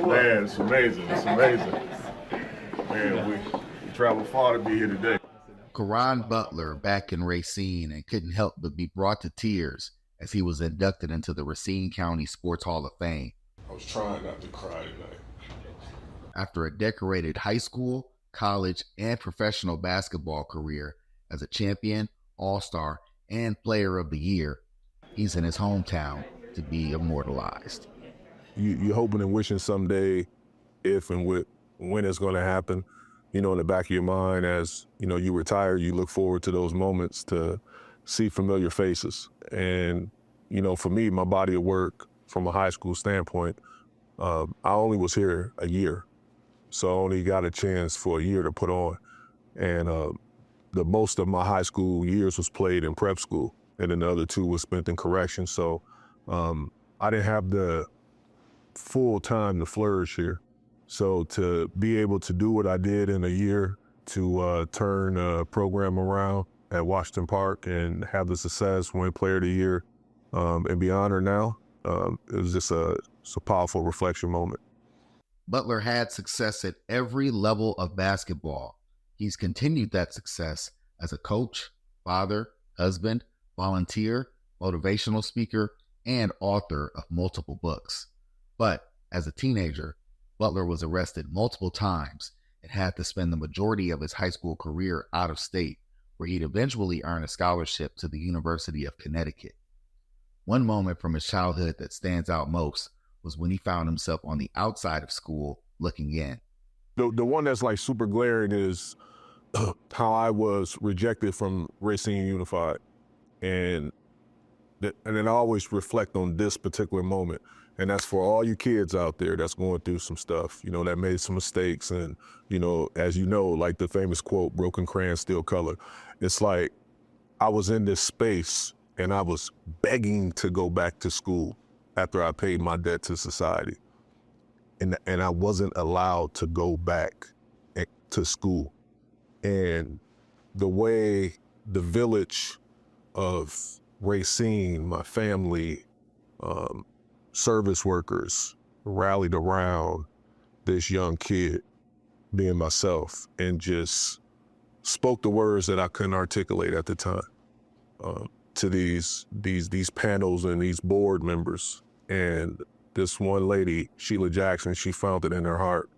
Man, it's amazing. It's amazing. Man, we traveled far to be here today. Caron Butler back in Racine and couldn't help but be brought to tears as he was inducted into the Racine County Sports Hall of Fame. I was trying not to cry tonight. After a decorated high school, college, and professional basketball career as a champion, all-star, and player of the year, he's in his hometown to be immortalized. You're hoping and wishing someday, if and when it's going to happen, in the back of your mind as, you retire, you look forward to those moments to see familiar faces. And, for me, my body of work from a high school standpoint, I only was here a year. So I only got a chance for a year to put on. And the most of my high school years was played in prep school, and then the other 2 was spent in correction. So I didn't have the full time to flourish here. So to be able to do what I did in a year, to turn a program around at Washington Park and have the success, win Player of the Year, and be honored now, it was just a powerful reflection moment. Butler had success at every level of basketball. He's continued that success as a coach, father, husband, volunteer, motivational speaker, and author of multiple books. But as a teenager, Butler was arrested multiple times and had to spend the majority of his high school career out of state, where he'd eventually earn a scholarship to the University of Connecticut. One moment from his childhood that stands out most was when he found himself on the outside of school looking in. The one that's like super glaring is how I was rejected from Racine Unified. And then I always reflect on this particular moment. And that's for all you kids out there that's going through some stuff, that made some mistakes. And, as you know, like the famous quote, broken crayon, still color. It's like I was in this space and I was begging to go back to school after I paid my debt to society. And I wasn't allowed to go back to school. And the way the village of Racine, my family, service workers rallied around this young kid, being myself, and just spoke the words that I couldn't articulate at the time to these panels and these board members. And this one lady, Sheila Jackson, she found it in her heart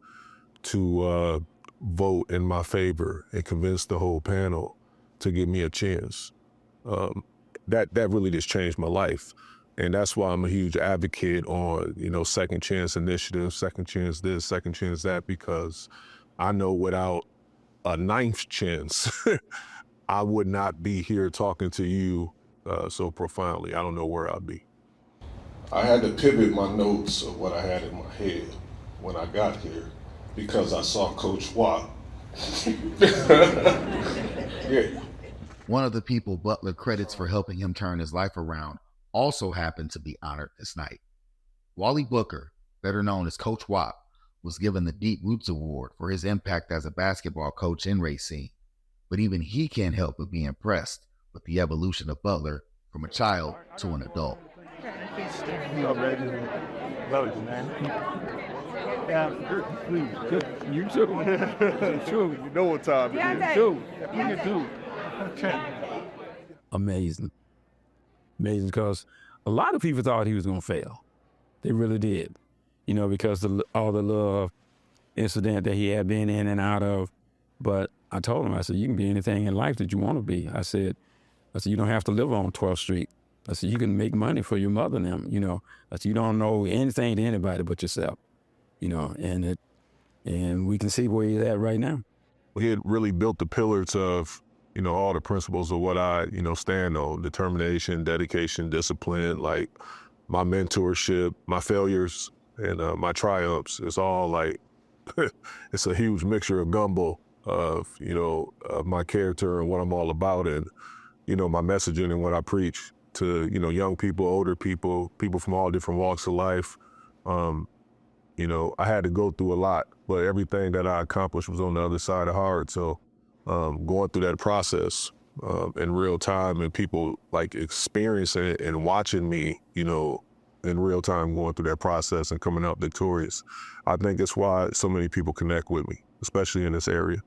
to vote in my favor and convince the whole panel to give me a chance. That really just changed my life. And that's why I'm a huge advocate on, second chance initiatives, second chance this, second chance that, because I know without a 9th chance, I would not be here talking to you so profoundly. I don't know where I'd be. I had to pivot my notes of what I had in my head when I got here because I saw Coach Watt. Yeah. One of the people Butler credits for helping him turn his life around also happened to be honored this night. Wally Booker, better known as Coach Watt, was given the Deep Roots Award for his impact as a basketball coach in Racine. But even he can't help but be impressed with the evolution of Butler from a child to an adult. You too. True. You know what time it is. You too. Amazing because a lot of people thought he was going to fail. They really did, because all the little incident that he had been in and out of. But I told him, I said, you can be anything in life that you want to be. I said, you don't have to live on 12th Street. I said, you can make money for your mother and them, I said, you don't know anything to anybody but yourself, and we can see where he's at right now. He had really built the pillars of, all the principles of what I, stand on: determination, dedication, discipline, like my mentorship, my failures, and my triumphs. It's all like, it's a huge mixture of gumbo of, of my character and what I'm all about, and, my messaging and what I preach to, young people, older people, people from all different walks of life. I had to go through a lot, but everything that I accomplished was on the other side of hard. So going through that process in real time and people like experiencing it and watching me, in real time going through that process and coming out victorious. I think it's why so many people connect with me, especially in this area.